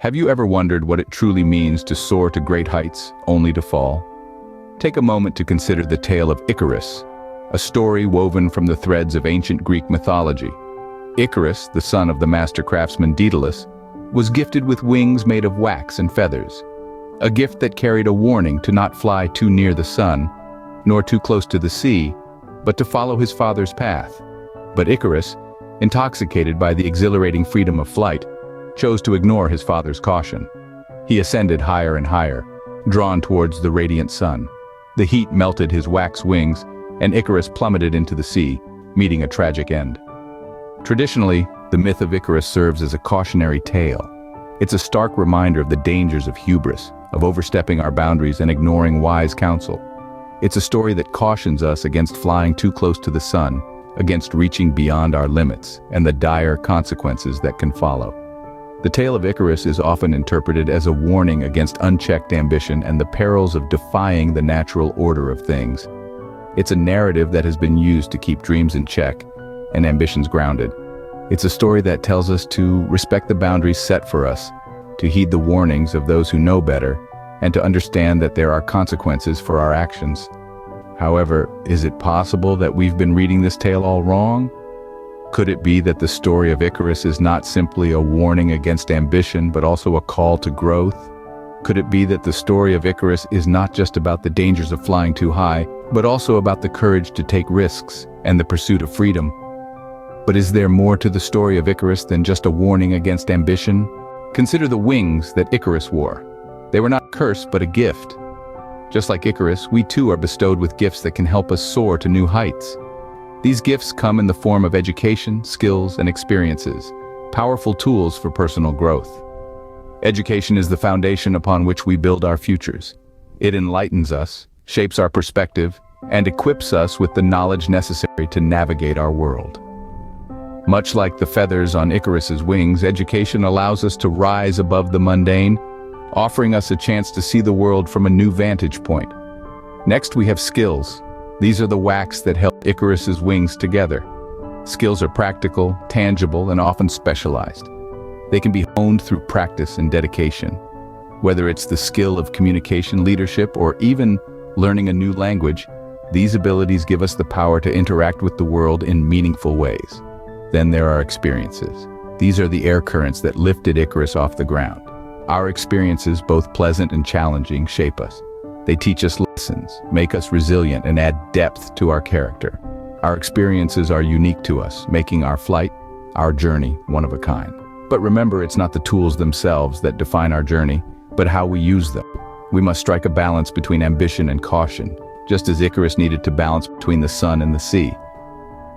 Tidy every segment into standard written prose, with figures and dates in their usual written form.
Have you ever wondered what it truly means to soar to great heights, only to fall? Take a moment to consider the tale of Icarus, a story woven from the threads of ancient Greek mythology. Icarus, the son of the master craftsman Daedalus, was gifted with wings made of wax and feathers, a gift that carried a warning to not fly too near the sun, nor too close to the sea, but to follow his father's path. But Icarus, intoxicated by the exhilarating freedom of flight, chose to ignore his father's caution. He ascended higher and higher, drawn towards the radiant sun. The heat melted his wax wings, and Icarus plummeted into the sea, meeting a tragic end. Traditionally, the myth of Icarus serves as a cautionary tale. It's a stark reminder of the dangers of hubris, of overstepping our boundaries and ignoring wise counsel. It's a story that cautions us against flying too close to the sun, against reaching beyond our limits, and the dire consequences that can follow. The tale of Icarus is often interpreted as a warning against unchecked ambition and the perils of defying the natural order of things. It's a narrative that has been used to keep dreams in check and ambitions grounded. It's a story that tells us to respect the boundaries set for us, to heed the warnings of those who know better, and to understand that there are consequences for our actions. However, is it possible that we've been reading this tale all wrong? Could it be that the story of Icarus is not simply a warning against ambition, but also a call to growth? Could it be that the story of Icarus is not just about the dangers of flying too high, but also about the courage to take risks and the pursuit of freedom? But is there more to the story of Icarus than just a warning against ambition? Consider the wings that Icarus wore. They were not a curse, but a gift. Just like Icarus, we too are bestowed with gifts that can help us soar to new heights. These gifts come in the form of education, skills, and experiences, powerful tools for personal growth. Education is the foundation upon which we build our futures. It enlightens us, shapes our perspective, and equips us with the knowledge necessary to navigate our world. Much like the feathers on Icarus's wings, education allows us to rise above the mundane, offering us a chance to see the world from a new vantage point. Next, we have skills. These are the wax that held Icarus's wings together. Skills are practical, tangible, and often specialized. They can be honed through practice and dedication. Whether it's the skill of communication, leadership, or even learning a new language, these abilities give us the power to interact with the world in meaningful ways. Then there are experiences. These are the air currents that lifted Icarus off the ground. Our experiences, both pleasant and challenging, shape us. They teach us lessons, make us resilient, and add depth to our character. Our experiences are unique to us, making our flight, our journey, one of a kind. But remember, it's not the tools themselves that define our journey, but how we use them. We must strike a balance between ambition and caution, just as Icarus needed to balance between the sun and the sea.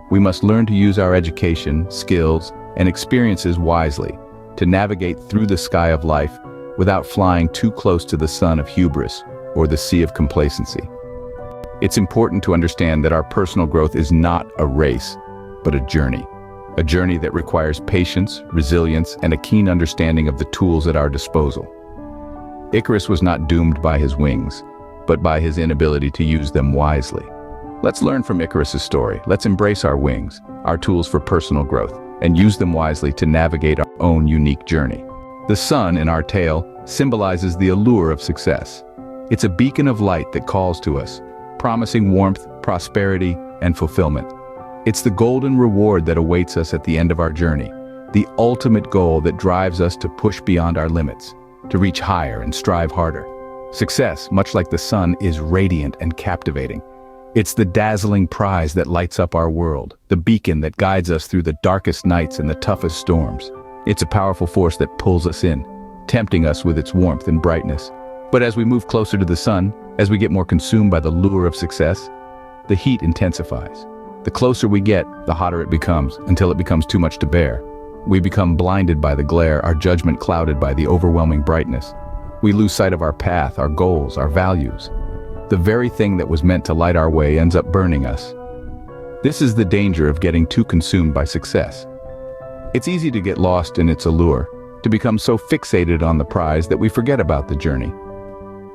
We must learn to use our education, skills, and experiences wisely, to navigate through the sky of life without flying too close to the sun of hubris or the sea of complacency. It's important to understand that our personal growth is not a race, but a journey that requires patience, resilience, and a keen understanding of the tools at our disposal. Icarus was not doomed by his wings, but by his inability to use them wisely. Let's learn from Icarus's story. Let's embrace our wings, our tools for personal growth, and use them wisely to navigate our own unique journey. The sun in our tale symbolizes the allure of success. It's a beacon of light that calls to us, promising warmth, prosperity, and fulfillment. It's the golden reward that awaits us at the end of our journey, the ultimate goal that drives us to push beyond our limits, to reach higher and strive harder. Success, much like the sun, is radiant and captivating. It's the dazzling prize that lights up our world, the beacon that guides us through the darkest nights and the toughest storms. It's a powerful force that pulls us in, tempting us with its warmth and brightness. But as we move closer to the sun, as we get more consumed by the lure of success, the heat intensifies. The closer we get, the hotter it becomes, until it becomes too much to bear. We become blinded by the glare, our judgment clouded by the overwhelming brightness. We lose sight of our path, our goals, our values. The very thing that was meant to light our way ends up burning us. This is the danger of getting too consumed by success. It's easy to get lost in its allure, to become so fixated on the prize that we forget about the journey.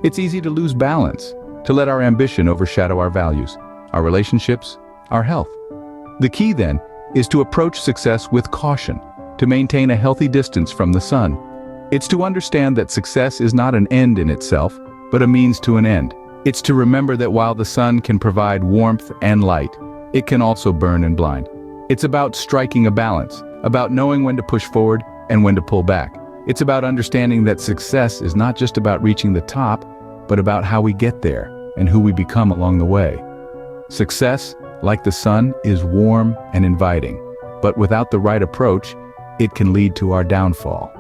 It's easy to lose balance, to let our ambition overshadow our values, our relationships, our health. The key then is to approach success with caution, to maintain a healthy distance from the sun. It's to understand that success is not an end in itself, but a means to an end. It's to remember that while the sun can provide warmth and light, it can also burn and blind. It's about striking a balance, about knowing when to push forward and when to pull back. It's about understanding that success is not just about reaching the top, but about how we get there and who we become along the way. Success, like the sun, is warm and inviting, but without the right approach, it can lead to our downfall.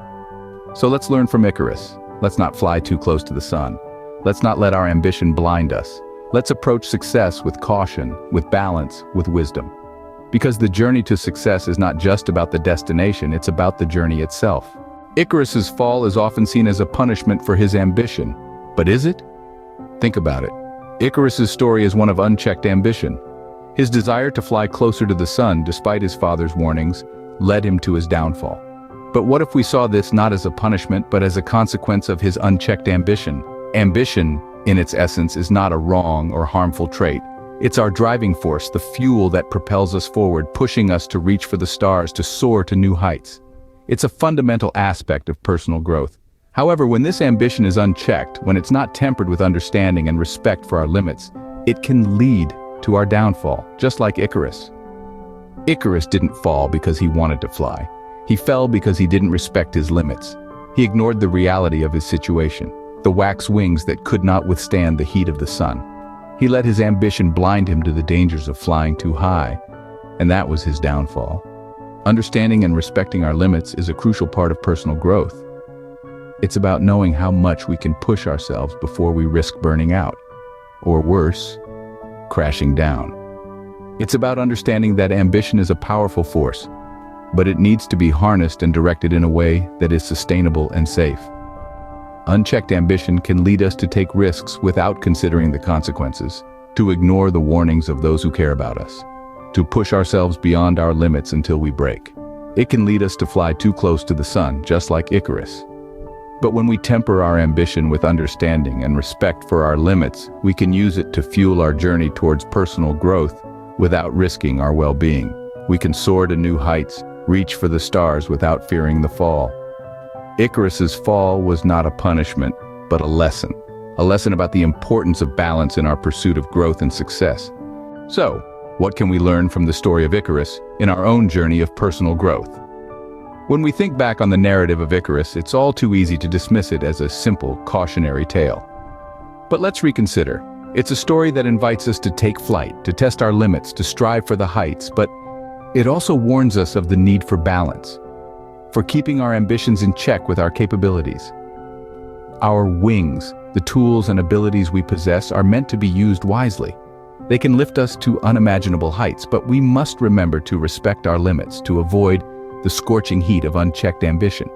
So let's learn from Icarus. Let's not fly too close to the sun. Let's not let our ambition blind us. Let's approach success with caution, with balance, with wisdom. Because the journey to success is not just about the destination, it's about the journey itself. Icarus's fall is often seen as a punishment for his ambition. But is it? Think about it. Icarus's story is one of unchecked ambition. His desire to fly closer to the sun, despite his father's warnings, led him to his downfall. But what if we saw this not as a punishment, but as a consequence of his unchecked ambition? Ambition, in its essence, is not a wrong or harmful trait. It's our driving force, the fuel that propels us forward, pushing us to reach for the stars, to soar to new heights. It's a fundamental aspect of personal growth. However, when this ambition is unchecked, when it's not tempered with understanding and respect for our limits, it can lead to our downfall, just like Icarus. Icarus didn't fall because he wanted to fly. He fell because he didn't respect his limits. He ignored the reality of his situation, the wax wings that could not withstand the heat of the sun. He let his ambition blind him to the dangers of flying too high, and that was his downfall. Understanding and respecting our limits is a crucial part of personal growth. It's about knowing how much we can push ourselves before we risk burning out, or worse, crashing down. It's about understanding that ambition is a powerful force, but it needs to be harnessed and directed in a way that is sustainable and safe. Unchecked ambition can lead us to take risks without considering the consequences, to ignore the warnings of those who care about us, to push ourselves beyond our limits until we break. It can lead us to fly too close to the sun, just like Icarus. But when we temper our ambition with understanding and respect for our limits, we can use it to fuel our journey towards personal growth without risking our well-being. We can soar to new heights, reach for the stars without fearing the fall. Icarus's fall was not a punishment, but a lesson about the importance of balance in our pursuit of growth and success. So, what can we learn from the story of Icarus in our own journey of personal growth? When we think back on the narrative of Icarus, it's all too easy to dismiss it as a simple, cautionary tale. But let's reconsider. It's a story that invites us to take flight, to test our limits, to strive for the heights, but it also warns us of the need for balance, for keeping our ambitions in check with our capabilities. Our wings, the tools and abilities we possess, are meant to be used wisely. They can lift us to unimaginable heights, but we must remember to respect our limits, to avoid the scorching heat of unchecked ambition.